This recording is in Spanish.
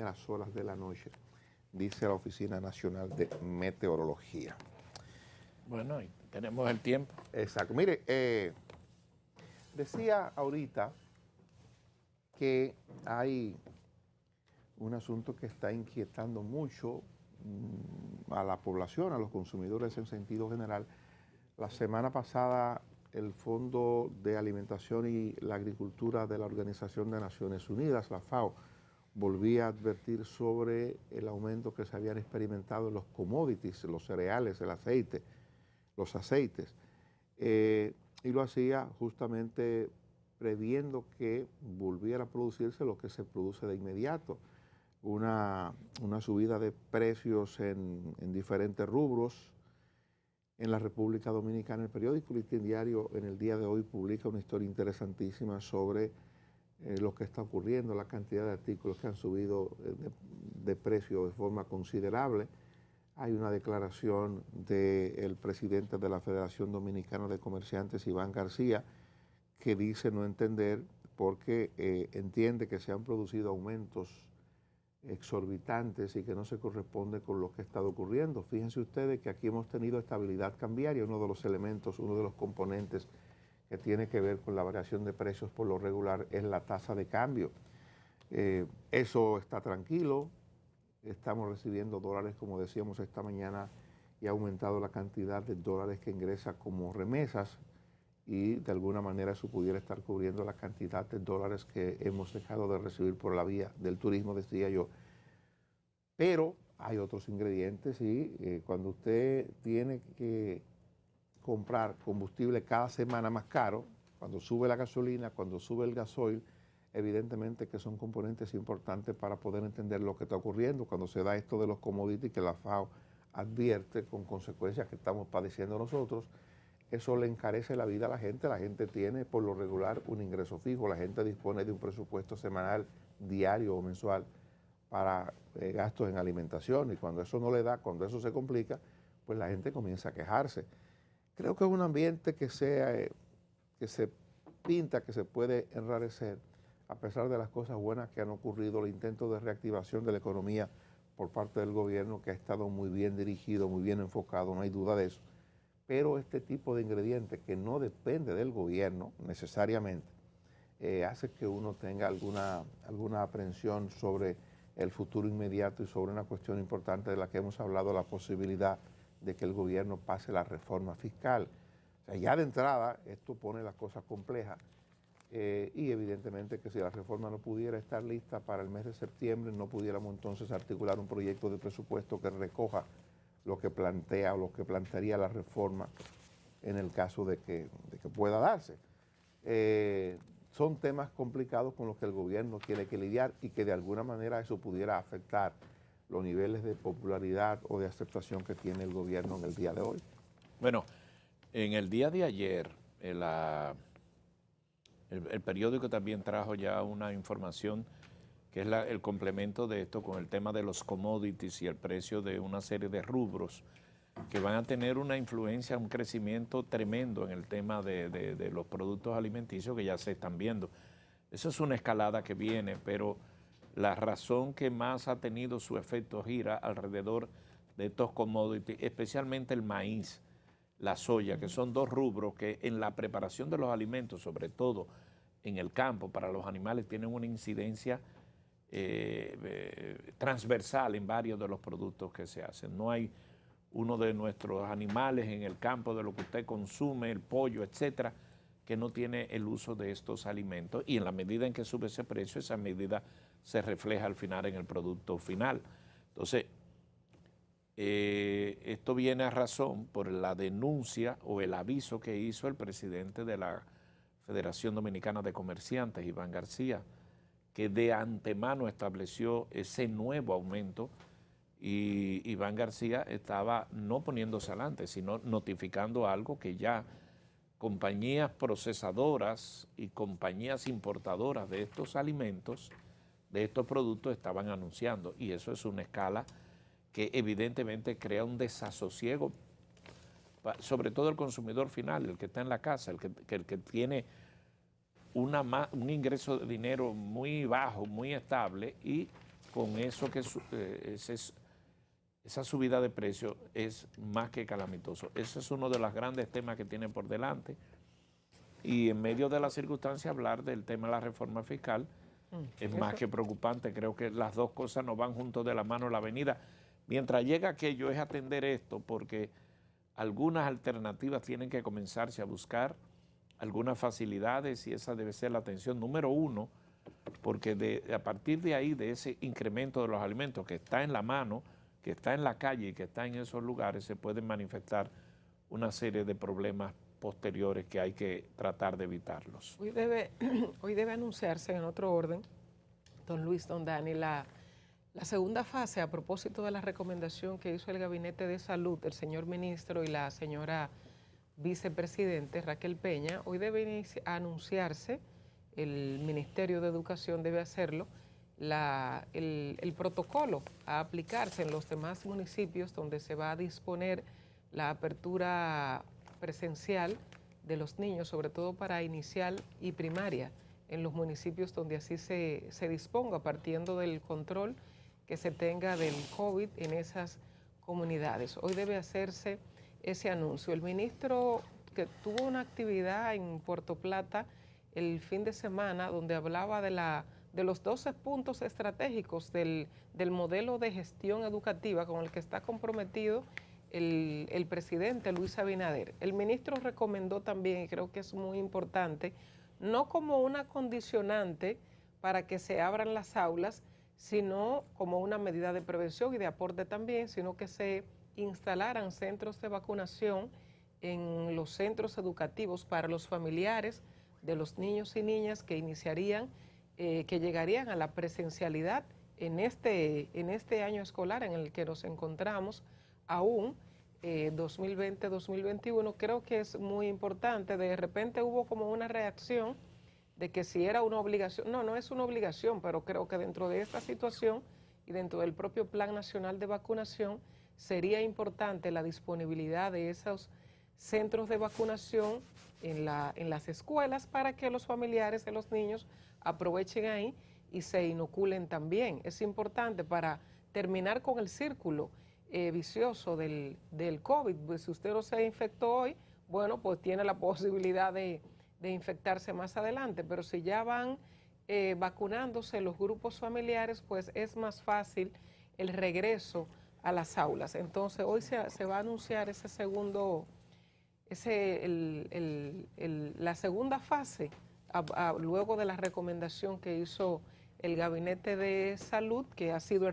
Las horas de la noche, dice la Oficina Nacional de Meteorología. Bueno, y tenemos el tiempo. Exacto. Mire, decía ahorita que hay un asunto que está inquietando mucho a la población, a los consumidores en sentido general. La semana pasada, el Fondo de Alimentación y la Agricultura de la Organización de Naciones Unidas, la FAO, volvía a advertir sobre el aumento que se habían experimentado en los commodities, los cereales, el aceite, los aceites. Y lo hacía justamente previendo que volviera a producirse lo que se produce de inmediato, una subida de precios en diferentes rubros. En la República Dominicana, el periódico Listín Diario en el día de hoy publica una historia interesantísima sobre lo que está ocurriendo, la cantidad de artículos que han subido de precio de forma considerable. Hay una declaración del presidente de la Federación Dominicana de Comerciantes, Iván García, que dice no entender porque entiende que se han producido aumentos exorbitantes y que no se corresponde con lo que ha estado ocurriendo. Fíjense ustedes que aquí hemos tenido estabilidad cambiaria, uno de los elementos, uno de los componentes que tiene que ver con la variación de precios por lo regular es la tasa de cambio. Eso está tranquilo, estamos recibiendo dólares, como decíamos esta mañana, y ha aumentado la cantidad de dólares que ingresa como remesas y de alguna manera eso pudiera estar cubriendo la cantidad de dólares que hemos dejado de recibir por la vía del turismo, decía yo. Pero hay otros ingredientes y cuando usted tiene que comprar combustible cada semana más caro, cuando sube la gasolina, cuando sube el gasoil, evidentemente que son componentes importantes para poder entender lo que está ocurriendo cuando se da esto de los commodities que la FAO advierte con consecuencias que estamos padeciendo nosotros. Eso le encarece la vida a la gente tiene por lo regular un ingreso fijo, la gente dispone de un presupuesto semanal, diario o mensual para gastos en alimentación y cuando eso no le da, cuando eso se complica, pues la gente comienza a quejarse. Creo que es un ambiente que se pinta, que se puede enrarecer, a pesar de las cosas buenas que han ocurrido, el intento de reactivación de la economía por parte del gobierno, que ha estado muy bien dirigido, muy bien enfocado, no hay duda de eso. Pero este tipo de ingredientes que no depende del gobierno necesariamente, hace que uno tenga alguna aprensión sobre el futuro inmediato y sobre una cuestión importante de la que hemos hablado, la posibilidad de que el gobierno pase la reforma fiscal. O sea, ya de entrada esto pone las cosas complejas y evidentemente que si la reforma no pudiera estar lista para el mes de septiembre, no pudiéramos entonces articular un proyecto de presupuesto que recoja lo que plantea o lo que plantearía la reforma en el caso de que pueda darse. Son temas complicados con los que el gobierno tiene que lidiar y que de alguna manera eso pudiera afectar los niveles de popularidad o de aceptación que tiene el gobierno en el día de hoy. Bueno, en el día de ayer, el periódico también trajo ya una información que es el complemento de esto con el tema de los commodities y el precio de una serie de rubros que van a tener una influencia, un crecimiento tremendo en el tema de los productos alimenticios que ya se están viendo. Eso es una escalada que viene, pero la razón que más ha tenido su efecto gira alrededor de estos commodities, especialmente el maíz, la soya, que son dos rubros que en la preparación de los alimentos, sobre todo en el campo, para los animales, tienen una incidencia transversal en varios de los productos que se hacen. No hay uno de nuestros animales en el campo, de lo que usted consume, el pollo, etcétera, que no tiene el uso de estos alimentos y en la medida en que sube ese precio, esa medida se refleja al final en el producto final. Entonces, esto viene a razón por la denuncia o el aviso que hizo el presidente de la Federación Dominicana de Comerciantes, Iván García, que de antemano estableció ese nuevo aumento y Iván García estaba no poniéndose adelante, sino notificando algo que ya compañías procesadoras y compañías importadoras de estos alimentos, de estos productos, estaban anunciando. Y eso es una escala que evidentemente crea un desasosiego, sobre todo el consumidor final, el que está en la casa, el que tiene un ingreso de dinero muy bajo, muy estable y con eso esa subida de precios es más que calamitoso. Ese es uno de los grandes temas que tiene por delante. Y en medio de la circunstancia hablar del tema de la reforma fiscal es más que preocupante. Creo que las dos cosas no van juntos de la mano en la avenida. Mientras llega aquello es atender esto, porque algunas alternativas tienen que comenzarse a buscar, algunas facilidades, y esa debe ser la atención número uno, porque a partir de ahí, de ese incremento de los alimentos que está en la mano, que está en la calle y que está en esos lugares, se pueden manifestar una serie de problemas posteriores que hay que tratar de evitarlos. Hoy debe anunciarse en otro orden, don Luis, don Dani, la segunda fase a propósito de la recomendación que hizo el Gabinete de Salud, el señor ministro y la señora vicepresidente Raquel Peña. Hoy debe anunciarse, el Ministerio de Educación debe hacerlo, el protocolo a aplicarse en los demás municipios donde se va a disponer la apertura presencial de los niños, sobre todo para inicial y primaria, en los municipios donde así se disponga, partiendo del control que se tenga del COVID en esas comunidades. Hoy debe hacerse ese anuncio. El ministro, que tuvo una actividad en Puerto Plata el fin de semana, donde hablaba de los 12 puntos estratégicos del modelo de gestión educativa con el que está comprometido el presidente Luis Abinader. El ministro recomendó también, y creo que es muy importante, no como una condicionante para que se abran las aulas, sino como una medida de prevención y de aporte también, sino que se instalaran centros de vacunación en los centros educativos para los familiares de los niños y niñas que iniciarían, que llegarían a la presencialidad en este año escolar en el que nos encontramos aún, 2020-2021. Creo que es muy importante. De repente hubo como una reacción de que si era una obligación. No es una obligación, pero creo que dentro de esta situación y dentro del propio Plan Nacional de Vacunación sería importante la disponibilidad de esos centros de vacunación en las escuelas para que los familiares de los niños aprovechen ahí y se inoculen también. Es importante para terminar con el círculo vicioso del COVID. Pues si usted no se infectó hoy, bueno, pues tiene la posibilidad de infectarse más adelante, pero si ya van vacunándose los grupos familiares, pues es más fácil el regreso a las aulas. Entonces hoy se va a anunciar la segunda fase, luego de la recomendación que hizo el Gabinete de Salud, que ha sido